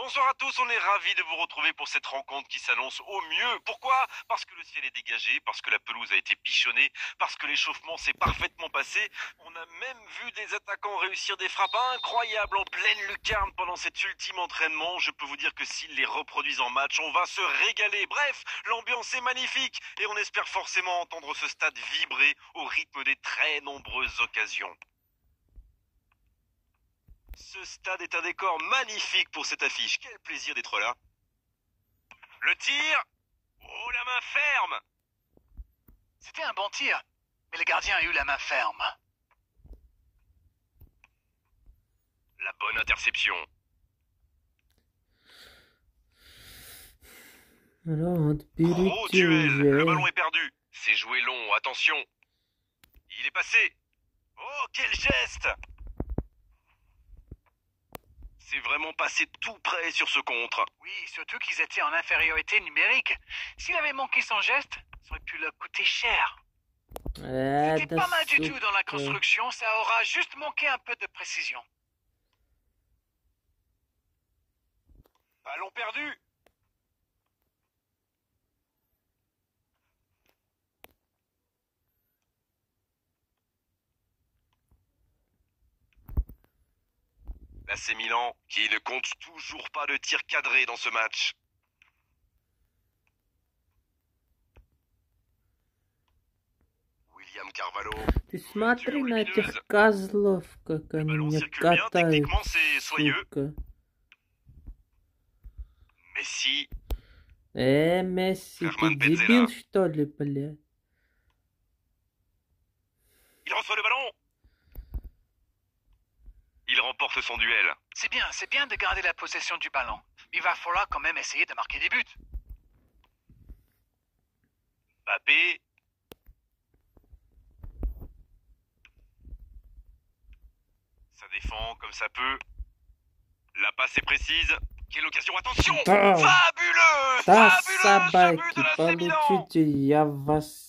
Bonsoir à tous, on est ravis de vous retrouver pour cette rencontre qui s'annonce au mieux. Pourquoi? Parce que le ciel est dégagé, parce que la pelouse a été bichonnée, parce que l'échauffement s'est parfaitement passé. On a même vu des attaquants réussir des frappes incroyables en pleine lucarne pendant cet ultime entraînement. Je peux vous dire que s'ils les reproduisent en match, on va se régaler. Bref, l'ambiance est magnifique et on espère forcément entendre ce stade vibrer au rythme des très nombreuses occasions. Ce stade est un décor magnifique pour cette affiche. Quel plaisir d'être là. Le tir. Oh, la main ferme. C'était un bon tir, mais le gardien a eu la main ferme. La bonne interception. Gros duel. Le ballon est perdu. C'est joué long, attention. Il est passé. Oh, quel geste! C'est vraiment passé tout près sur ce contre. Oui, surtout qu'ils étaient en infériorité numérique. S'il avait manqué son geste, ça aurait pu leur coûter cher. C'était pas mal du tout dans la construction, ça aura juste manqué un peu de précision. Ballon perdu. L'AC Milan qui ne compte toujours pas de tir cadré dans ce match. William Carvalho. Ты смотри на этих козлов, как они мне катают, сука. Messi. Месси, ты дебил, что ли, блядь? Il reçoit le ballon. Il remporte son duel. C'est bien de garder la possession du ballon. Mais il va falloir quand même essayer de marquer des buts. Mbappé. Ça défend comme ça peut. La passe est précise. Quelle occasion, attention! Fabuleux! Fabuleux ce but de l'AC Milan!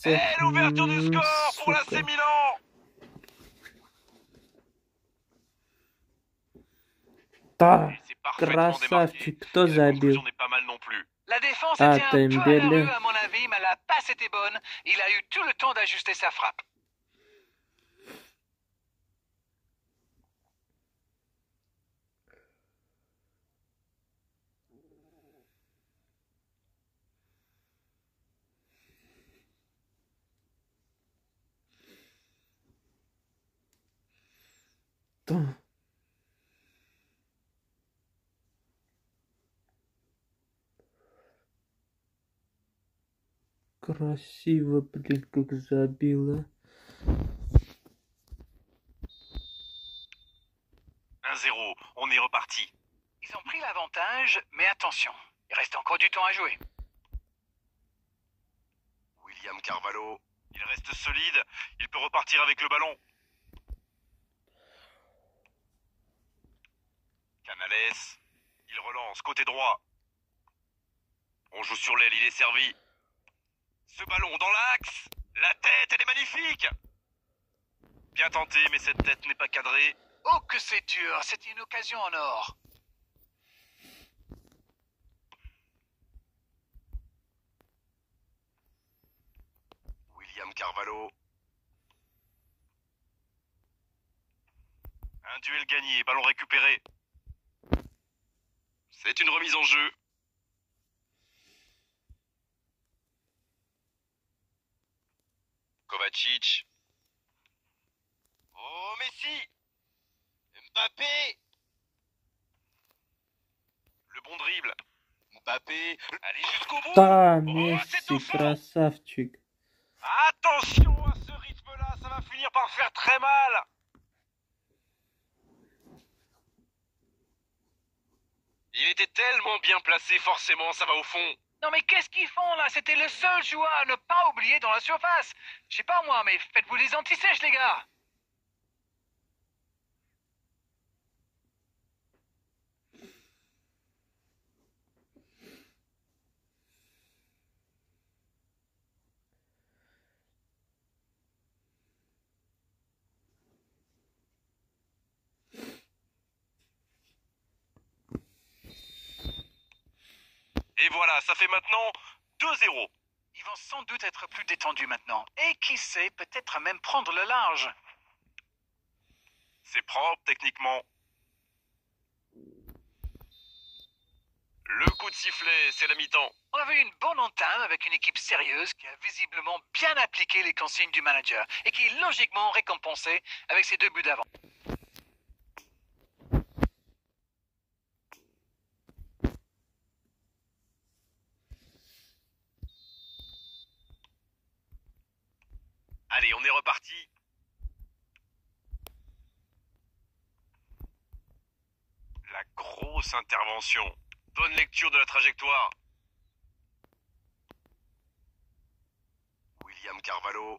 Et l'ouverture du score pour l'AC Milan! Красавчик, кто забил? La défense était un peu à la rue à mon avis, mais la passe était bonne. Il a eu tout le temps d'ajuster sa frappe. Красиво, блин, как забила. 1-0, on est reparti. Ils ont pris l'avantage, mais attention, il reste encore du temps à jouer. William Carvalho, il reste solide, il peut repartir avec le ballon. Canales, il relance, côté droit. On joue sur l'aile, il est servi. Ce ballon dans l'axe. La tête, elle est magnifique. Bien tenté, mais cette tête n'est pas cadrée. Oh que c'est dur, c'était une occasion en or. William Carvalho. Un duel gagné, ballon récupéré. C'est une remise en jeu. Kovacic. Oh, Messi. Mbappé. Le bon dribble. Mbappé. Allez jusqu'au bout. Месси, красавчик. Attention à ce rythme-là, ça va finir par faire très mal. Il était tellement bien placé, forcément, ça va au fond. Non mais qu'est-ce qu'ils font là? C'était le seul joueur à ne pas oublier dans la surface. Je sais pas moi, mais faites-vous les anti-sèches les gars. Et voilà, ça fait maintenant 2-0. Ils vont sans doute être plus détendus maintenant. Et qui sait, peut-être même prendre le large. C'est propre, techniquement. Le coup de sifflet, c'est la mi-temps. On avait une bonne entame avec une équipe sérieuse qui a visiblement bien appliqué les consignes du manager et qui est logiquement récompensée avec ses 2 buts d'avant. Allez, on est reparti. La grosse intervention. Bonne lecture de la trajectoire. William Carvalho.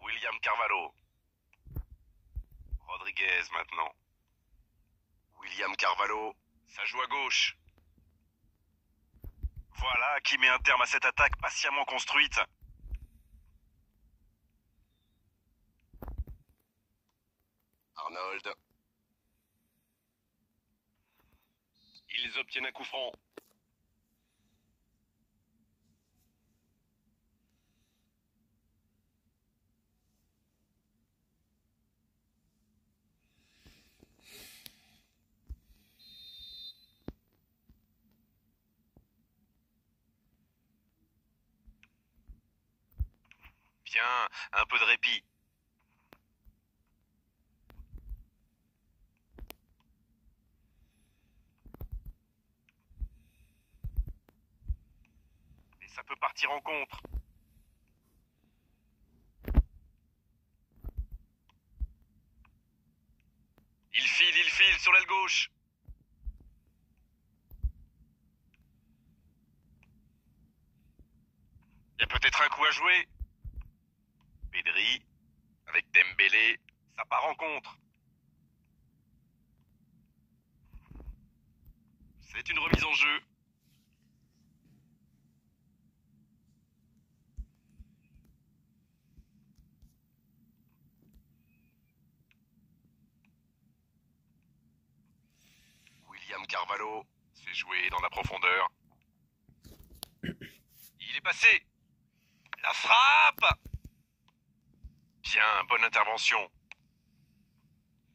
William Carvalho. Rodriguez maintenant. William Carvalho. Ça joue à gauche. Voilà qui met un terme à cette attaque patiemment construite. Arnold. Ils obtiennent un coup franc. Bien, un peu de répit. Et ça peut partir en contre. Il file sur l'aile gauche. Il y a peut-être un coup à jouer. Pedri, avec Dembélé, ça part en contre. C'est une remise en jeu. William Carvalho s'est joué dans la profondeur. Il est passé. La frappe! Bien, bonne intervention.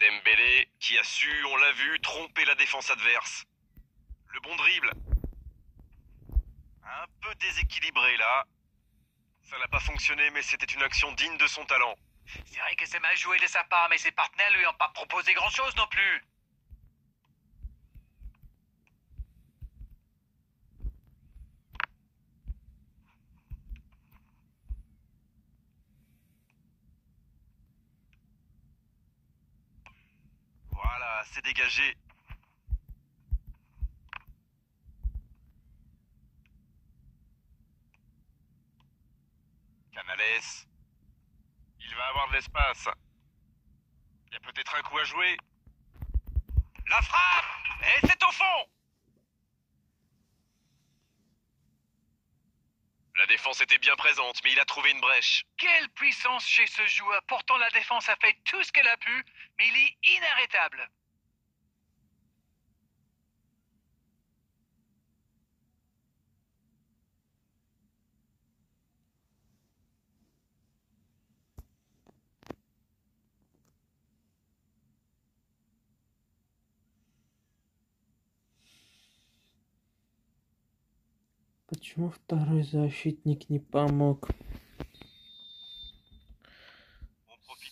Dembélé qui a su, on l'a vu, tromper la défense adverse. Le bon dribble. Un peu déséquilibré là. Ça n'a pas fonctionné, mais c'était une action digne de son talent. C'est vrai que c'est mal joué de sa part, mais ses partenaires lui ont pas proposé grand-chose non plus. Voilà, c'est dégagé. Canales. Il va avoir de l'espace. Il y a peut-être un coup à jouer. La frappe! Et c'est au fond! La défense était bien présente, mais il a trouvé une brèche. Quelle puissance chez ce joueur. Pourtant, la défense a fait tout ce qu'elle a pu, mais il est inarrêtable. Почему второй защитник не помог?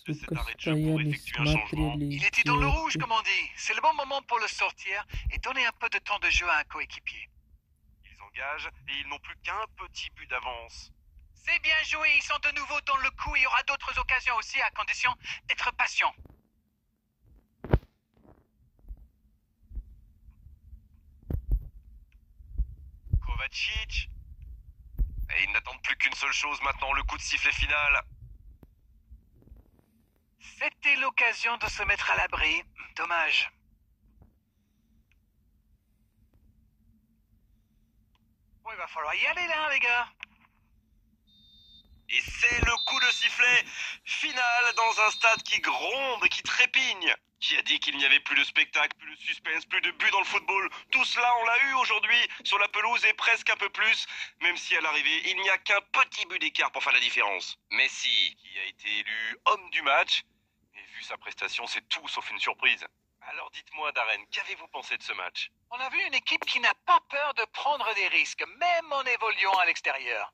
Сука, стояли, смотрели. Il était dans le rouge, comme on dit. C'est le bon moment pour le sortir et donner un peu de temps de jeu à un coéquipier. Ils engagent et ils n'ont plus qu'un petit but d'avance. C'est bien joué, ils sont de nouveau dans le coup. Il y aura d'autres occasions aussi, à condition d'être patient. Kovacic. Et ils n'attendent plus qu'une seule chose maintenant, le coup de sifflet final. C'était l'occasion de se mettre à l'abri. Dommage. Bon, il va falloir y aller là, les gars. Et c'est le coup de sifflet final dans un stade qui gronde, qui trépigne, Qui a dit qu'il n'y avait plus de spectacle, plus de suspense, plus de but dans le football? Tout cela, on l'a eu aujourd'hui, sur la pelouse et presque un peu plus, même si à l'arrivée, il n'y a qu'un petit but d'écart pour faire la différence. Messi, qui a été élu homme du match, et vu sa prestation, c'est tout sauf une surprise. Alors dites-moi, Darren, qu'avez-vous pensé de ce match? On a vu une équipe qui n'a pas peur de prendre des risques, même en évoluant à l'extérieur.